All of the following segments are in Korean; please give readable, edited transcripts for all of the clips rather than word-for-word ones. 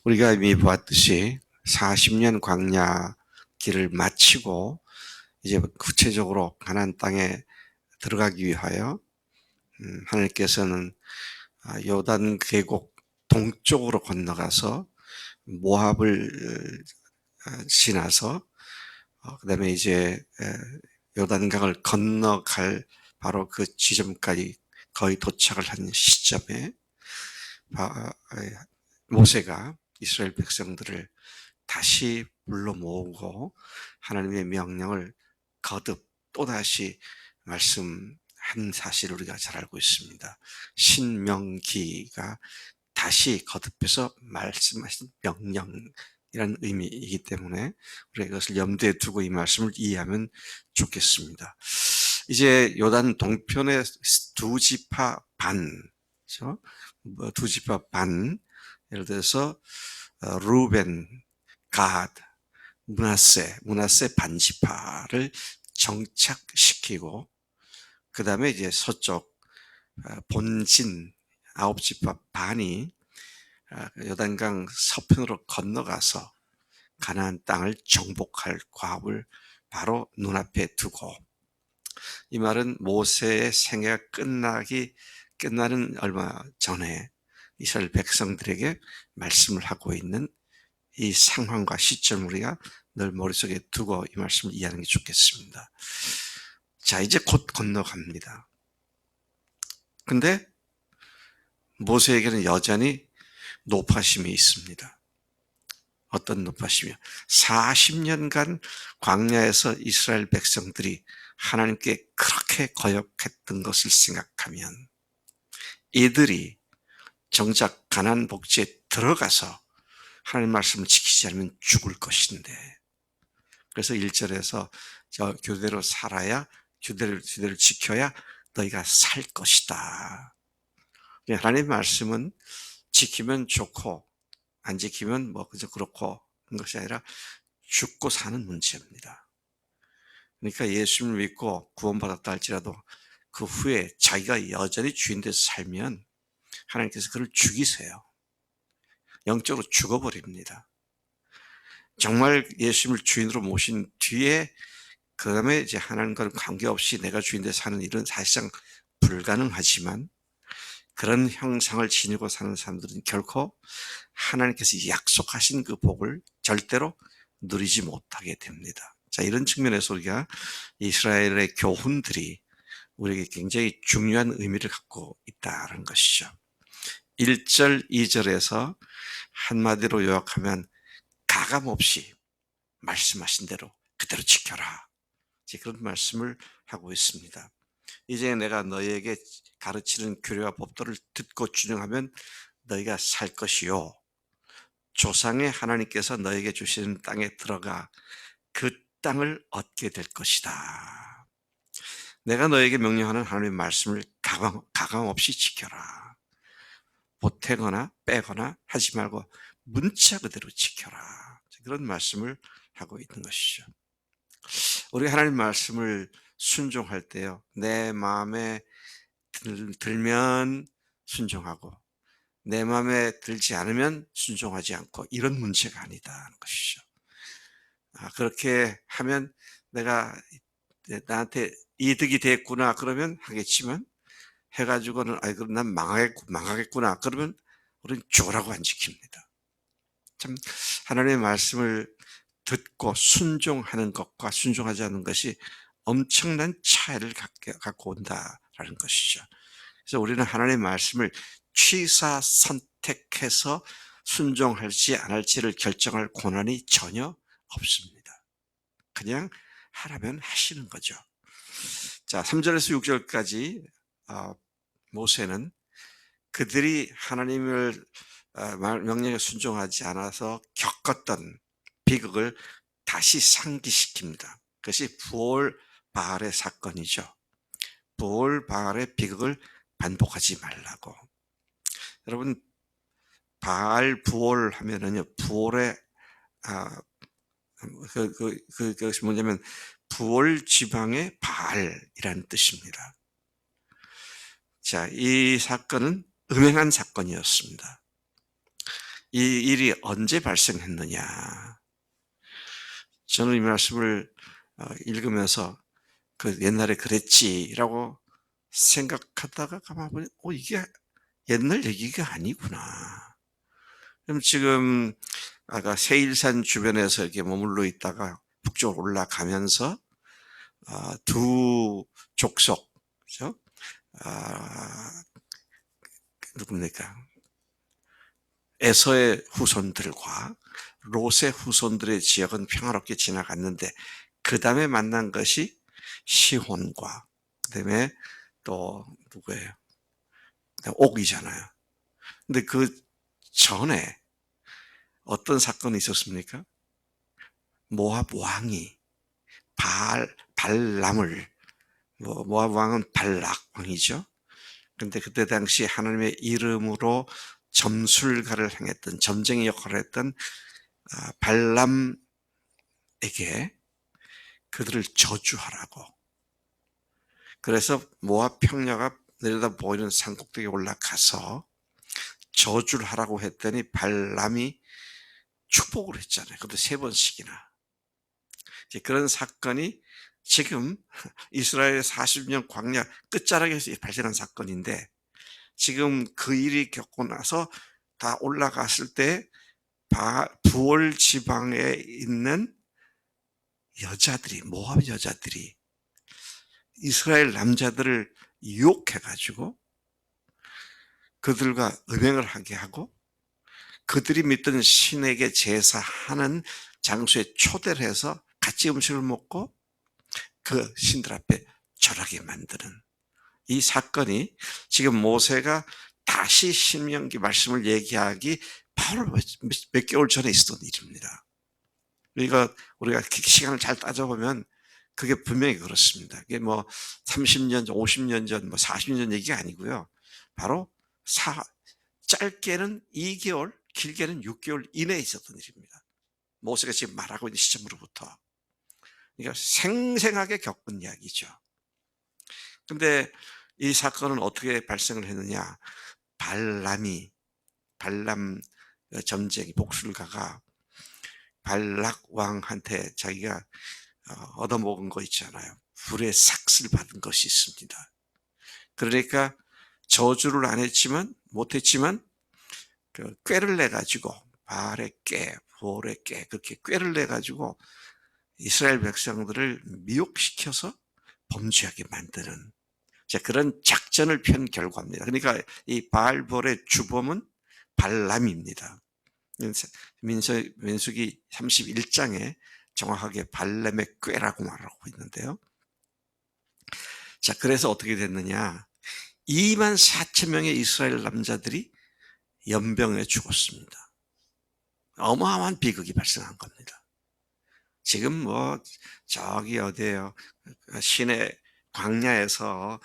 우리가 이미 보았듯이 40년 광야 길을 마치고 이제 구체적으로 가나안 땅에 들어가기 위하여 하나님께서는 요단 계곡 동쪽으로 건너가서 모압을 지나서 그다음에 이제 요단강을 건너갈 바로 그 지점까지 거의 도착을 한 시점에 모세가 이스라엘 백성들을 다시 불러 모으고 하나님의 명령을 거듭 또다시 말씀한 사실을 우리가 잘 알고 있습니다. 신명기가 다시 거듭해서 말씀하신 명령이라는 의미이기 때문에 우리가 이것을 염두에 두고 이 말씀을 이해하면 좋겠습니다. 이제 요단 동편의 두 지파 반, 그렇죠? 두 지파 반, 예를 들어서 루벤, 갓, 문하세 반지파를 정착시키고 그 다음에 이제 서쪽 본진 아홉 지파 반이 요단강 서편으로 건너가서 가나안 땅을 정복할 과업을 바로 눈앞에 두고, 이 말은 모세의 생애가 끝나는 얼마 전에 이스라엘 백성들에게 말씀을 하고 있는 이 상황과 시점을 우리가 늘 머릿속에 두고 이 말씀을 이해하는 게 좋겠습니다. 자, 이제 곧 건너갑니다. 근데 모세에게는 여전히 노파심이 있습니다. 어떤 노파심이요? 40년간 광야에서 이스라엘 백성들이 하나님께 그렇게 거역했던 것을 생각하면 이들이 정작 가나안 복지에 들어가서 하나님 말씀을 지키지 않으면 죽을 것인데, 그래서 1절에서 교대로 살아야 규례를 지켜야 너희가 살 것이다. 하나님의 말씀은 지키면 좋고 안 지키면 뭐 그저 그렇고 그런 것이 아니라 죽고 사는 문제입니다. 그러니까 예수님을 믿고 구원받았다 할지라도 그 후에 자기가 여전히 주인 돼서 살면 하나님께서 그를 죽이세요. 영적으로 죽어버립니다. 정말 예수님을 주인으로 모신 뒤에 그 다음에 이제 하나님과는 관계없이 내가 주인 돼서 사는 일은 사실상 불가능하지만, 그런 형상을 지니고 사는 사람들은 결코 하나님께서 약속하신 그 복을 절대로 누리지 못하게 됩니다. 자, 이런 측면에서 우리가 이스라엘의 교훈들이 우리에게 굉장히 중요한 의미를 갖고 있다는 것이죠. 1절, 2절에서 한마디로 요약하면 가감없이 말씀하신 대로 그대로 지켜라, 그런 말씀을 하고 있습니다. 이제 내가 너희에게 가르치는 규례와 법도를 듣고 준행하면 너희가 살 것이요, 조상의 하나님께서 너희에게 주시는 땅에 들어가 그 땅을 얻게 될 것이다. 내가 너에게 명령하는 하나님의 말씀을 가감 없이 지켜라. 보태거나 빼거나 하지 말고 문자 그대로 지켜라. 그런 말씀을 하고 있는 것이죠. 우리 하나님 말씀을 순종할 때요, 내 마음에 들면 순종하고 내 마음에 들지 않으면 순종하지 않고, 이런 문제가 아니다는 것이죠. 그렇게 하면 내가 나한테 이득이 됐구나 그러면 하겠지만, 해가지고는 그럼 난 망하겠구나 그러면 우리는 죽으라고 안 지킵니다. 참, 하나님의 말씀을 듣고 순종하는 것과 순종하지 않는 것이 엄청난 차이를 갖고 온다라는 것이죠. 그래서 우리는 하나님의 말씀을 취사 선택해서 순종할지 안 할지를 결정할 권한이 전혀 없습니다. 그냥 하라면 하시는 거죠. 자, 3절에서 6절까지 모세는 그들이 하나님을 명령에 순종하지 않아서 겪었던 비극을 다시 상기시킵니다. 그것이 부올 바알의 사건이죠. 부올 바알의 비극을 반복하지 말라고. 여러분, 바알 부올 하면은요, 부올의 그것이 뭐냐면 부올 지방의 바알이라는 뜻입니다. 자, 이 사건은 음행한 사건이었습니다. 이 일이 언제 발생했느냐. 저는 이 말씀을 읽으면서 '그 옛날에 그랬지.'라고 생각하다가 가만 보니 이게 옛날 얘기가 아니구나. 그럼 지금 아까 세일산 주변에서 이렇게 머물러 있다가 북쪽으로 올라가면서 두 족속, 그죠? 아 누굽니까? 에서의 후손들과 롯의 후손들의 지역은 평화롭게 지나갔는데 그다음에 만난 것이 시혼과 그다음에 또 누구예요? 옥이잖아요. 근데 그 전에 어떤 사건이 있었습니까? 모압 왕이 발람을 모압 왕은 발락 왕이죠. 근데 그때 당시 하나님의 이름으로 점술가를 행했던 점쟁이 역할을 했던 발람에게 그들을 저주하라고. 그래서 모압 평야가 내려다 보이는 산 꼭대기에 올라가서 저주를 하라고 했더니 발람이 축복을 했잖아요. 그것도 세 번씩이나. 이제 그런 사건이 지금 이스라엘 40년 광야 끝자락에서 발생한 사건인데 지금 그 일이 겪고 나서 다 올라갔을 때 부월 지방에 있는 여자들이 모압 여자들이 이스라엘 남자들을 유혹해 가지고 그들과 음행을 하게 하고 그들이 믿던 신에게 제사하는 장소에 초대를 해서 같이 음식을 먹고 그 신들 앞에 절하게 만드는 이 사건이 지금 모세가 다시 신명기 말씀을 얘기하기 바로 몇 개월 전에 있었던 일입니다. 그러니까 우리가 시간을 잘 따져보면 그게 분명히 그렇습니다. 이게 뭐 30년 전, 50년 전, 뭐 40년 전 얘기가 아니고요. 바로 짧게는 2개월, 길게는 6개월 이내에 있었던 일입니다. 모세가 지금 말하고 있는 시점으로부터. 그러니까 생생하게 겪은 이야기죠. 근데 이 사건은 어떻게 발생을 했느냐. 발람 점쟁이 복술가가 발락 왕한테 자기가 얻어먹은 거 있잖아요. 불의 삭슬 받은 것이 있습니다. 그러니까 저주를 안 했지만 못했지만 그 꾀를 내 가지고 발의 꾀, 볼의 꾀 그렇게 꾀를 내 가지고 이스라엘 백성들을 미혹시켜서 범죄하게 만드는 그런 작전을 편 결과입니다. 그러니까 이 바알볼의 주범은 발람입니다. 민수기 31장에 정확하게 발람의 꾀라고 말하고 있는데요. 자, 그래서 어떻게 됐느냐. 2만 4천 명의 이스라엘 남자들이 연병에 죽었습니다. 어마어마한 비극이 발생한 겁니다. 지금 뭐 저기 어디에요? 시내 광야에서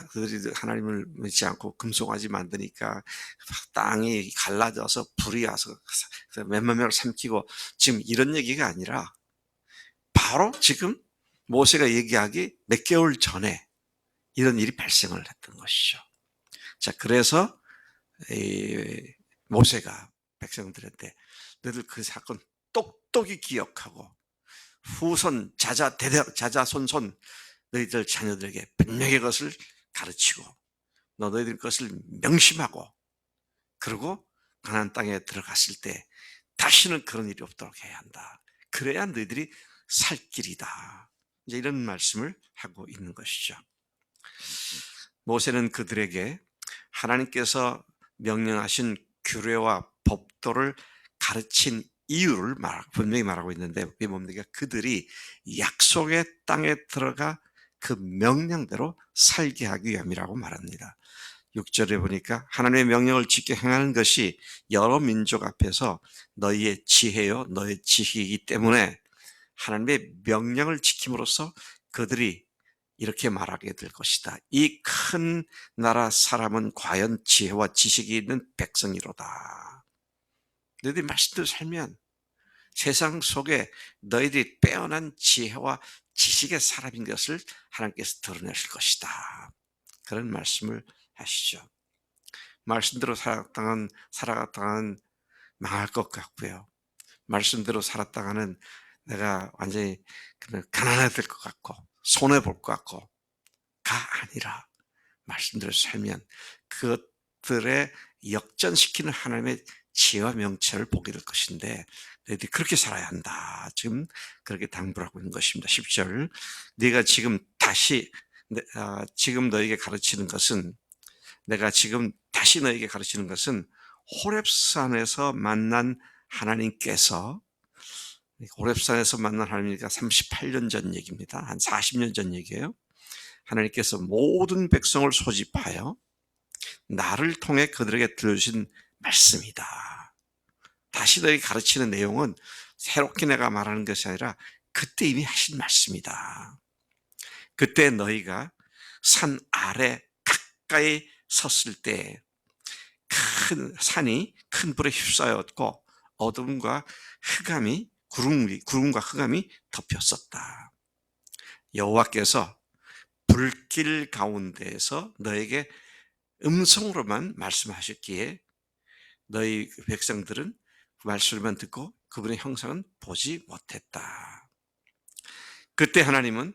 그들이 하나님을 믿지 않고 금송아지 만드니까 땅이 갈라져서 불이 와서 몇만 명을 삼키고 지금 이런 얘기가 아니라 바로 지금 모세가 얘기하기 몇 개월 전에 이런 일이 발생을 했던 것이죠. 자, 그래서 이 모세가 백성들한테 너희들 그 사건 똑똑히 기억하고 후손 자자손손 너희들 자녀들에게 분명히 그것을 가르치고 너희들 것을 명심하고 그리고 가나안 땅에 들어갔을 때 다시는 그런 일이 없도록 해야 한다. 그래야 너희들이 살 길이다. 이제 이런 말씀을 하고 있는 것이죠. 모세는 그들에게 하나님께서 명령하신 규례와 법도를 가르친 이유를 분명히 말하고 있는데 그게 뭡니까? 그들이 약속의 땅에 들어가 그 명령대로 살게 하기 위함이라고 말합니다. 6절에 보니까 하나님의 명령을 지켜 행하는 것이 여러 민족 앞에서 너희의 지혜요 너희의 지식이기 때문에 하나님의 명령을 지킴으로써 그들이 이렇게 말하게 될 것이다. 이 큰 나라 사람은 과연 지혜와 지식이 있는 백성이로다. 너희들이 말씀대로 살면 세상 속에 너희들이 빼어난 지혜와 지식의 사람인 것을 하나님께서 드러내실 것이다. 그런 말씀을 하시죠. 말씀대로 살아갔다간 망할 것 같고요. 말씀대로 살았다가는 내가 완전히 가난해질 것 같고 손해볼 것 같고 가 아니라 말씀대로 살면 그것들의 역전시키는 하나님의 지혜와 명철을 보게 될 것인데 너희들이 그렇게 살아야 한다. 지금 그렇게 당부를 하고 있는 것입니다. 10절 네가 지금 다시 지금 너에게 가르치는 것은 내가 지금 다시 너에게 가르치는 것은 호렙산에서 만난 하나님께서 호렙산에서 만난 하나님이니까 38년 전 얘기입니다. 한 40년 전 얘기예요. 하나님께서 모든 백성을 소집하여 나를 통해 그들에게 들려주신 말씀이다. 다시 너에게 가르치는 내용은 새롭게 내가 말하는 것이 아니라 그때 이미 하신 말씀이다. 그때 너희가 산 아래 가까이 섰을 때 큰 산이 큰 불에 휩싸였고 어둠과 구름과 흑암이 덮였었다. 여호와께서 불길 가운데에서 너에게 음성으로만 말씀하셨기에 너희 백성들은 그 말씀만 듣고 그분의 형상은 보지 못했다. 그때 하나님은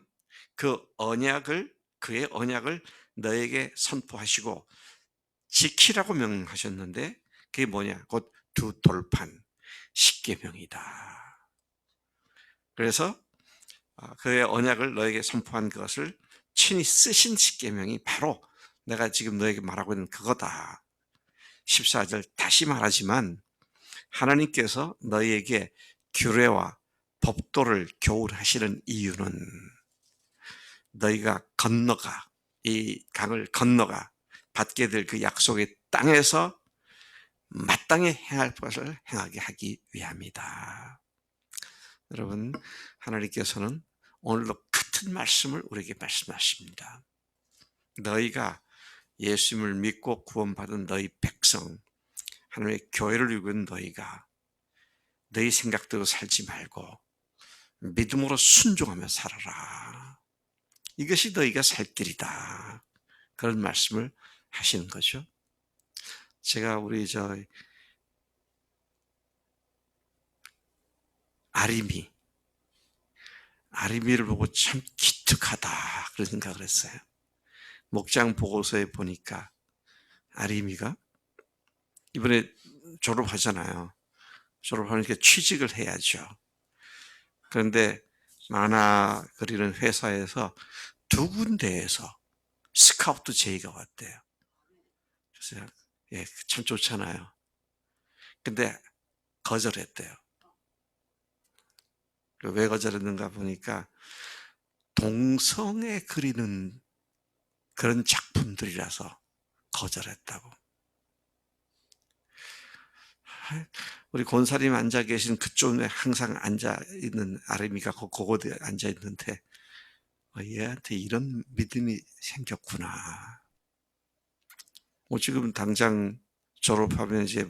그의 언약을 너에게 선포하시고 지키라고 명하셨는데 그게 뭐냐? 곧 두 돌판 십계명이다. 그래서 그의 언약을 너에게 선포한 것을 친히 쓰신 십계명이 바로 내가 지금 너에게 말하고 있는 그거다. 14절 다시 말하지만 하나님께서 너희에게 규례와 법도를 교훈하시는 이유는 너희가 이 강을 건너가 받게 될 그 약속의 땅에서 마땅히 행할 것을 행하게 하기 위함이다. 여러분, 하나님께서는 오늘도 같은 말씀을 우리에게 말씀하십니다. 너희가 예수님을 믿고 구원받은 너희 백성, 하나님의 교회를 이룬 너희가 너희 생각대로 살지 말고 믿음으로 순종하며 살아라. 이것이 너희가 살 길이다. 그런 말씀을 하시는 거죠. 제가 우리 아리미를 보고 참 기특하다 그런 생각을 했어요. 목장 보고서에 보니까 아리미가 이번에 졸업하잖아요. 졸업하니까 취직을 해야죠. 그런데 만화 그리는 회사에서 두 군데에서 스카우트 제의가 왔대요. 그래서 참 좋잖아요. 근데 거절했대요. 왜 거절했는가 보니까 동성애 그리는 그런 작품들이라서 거절했다고. 우리 권사님 앉아 계신 그쪽에 항상 앉아 있는 아름이가 그곳에 앉아 있는데 얘한테 이런 믿음이 생겼구나. 지금 당장 졸업하면 이제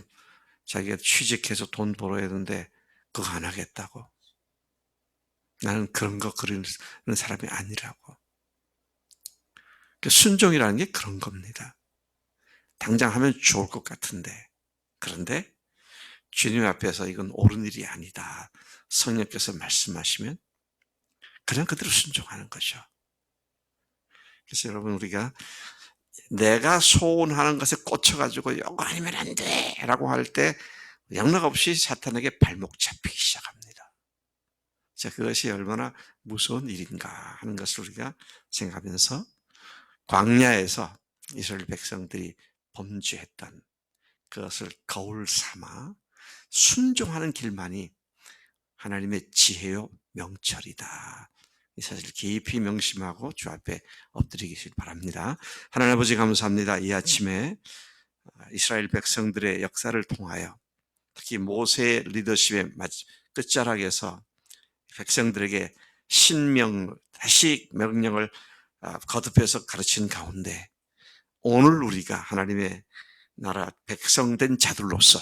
자기가 취직해서 돈 벌어야 하는데 그거 안 하겠다고. 나는 그런 거 그리는 사람이 아니라고. 순종이라는 게 그런 겁니다. 당장 하면 좋을 것 같은데 그런데 주님 앞에서 이건 옳은 일이 아니다. 성령께서 말씀하시면 그냥 그대로 순종하는 거죠. 그래서 여러분 우리가 내가 소원하는 것에 꽂혀가지고 이거 아니면 안 돼! 라고 할 때 영락 없이 사탄에게 발목 잡히기 시작합니다. 자, 그것이 얼마나 무서운 일인가 하는 것을 우리가 생각하면서 광야에서 이스라엘 백성들이 범죄했던 그것을 거울 삼아 순종하는 길만이 하나님의 지혜요 명철이다. 이 사실을 깊이 명심하고 주 앞에 엎드리시길 바랍니다. 하나님 아버지 감사합니다. 이 아침에 이스라엘 백성들의 역사를 통하여 특히 모세의 리더십의 끝자락에서 백성들에게 다시 명령을 거듭해서 가르치는 가운데 오늘 우리가 하나님의 나라 백성된 자들로서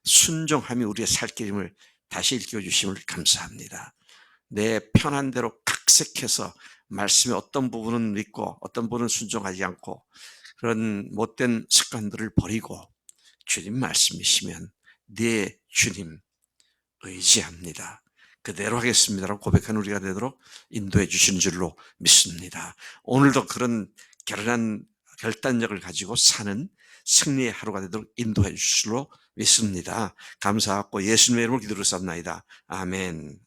순종함이 우리의 살 길임을 다시 일깨워주심을 감사합니다. 내 편한 대로 각색해서 말씀의 어떤 부분은 믿고 어떤 부분은 순종하지 않고 그런 못된 습관들을 버리고 주님 말씀이시면 네 주님 의지합니다. 그대로 하겠습니다라고 고백하는 우리가 되도록 인도해 주시는 줄로 믿습니다. 오늘도 그런 결연한 결단력을 가지고 사는 승리의 하루가 되도록 인도해 주실 줄로 믿습니다. 감사하고 예수님의 이름으로 기도를 쌉나이다. 아멘.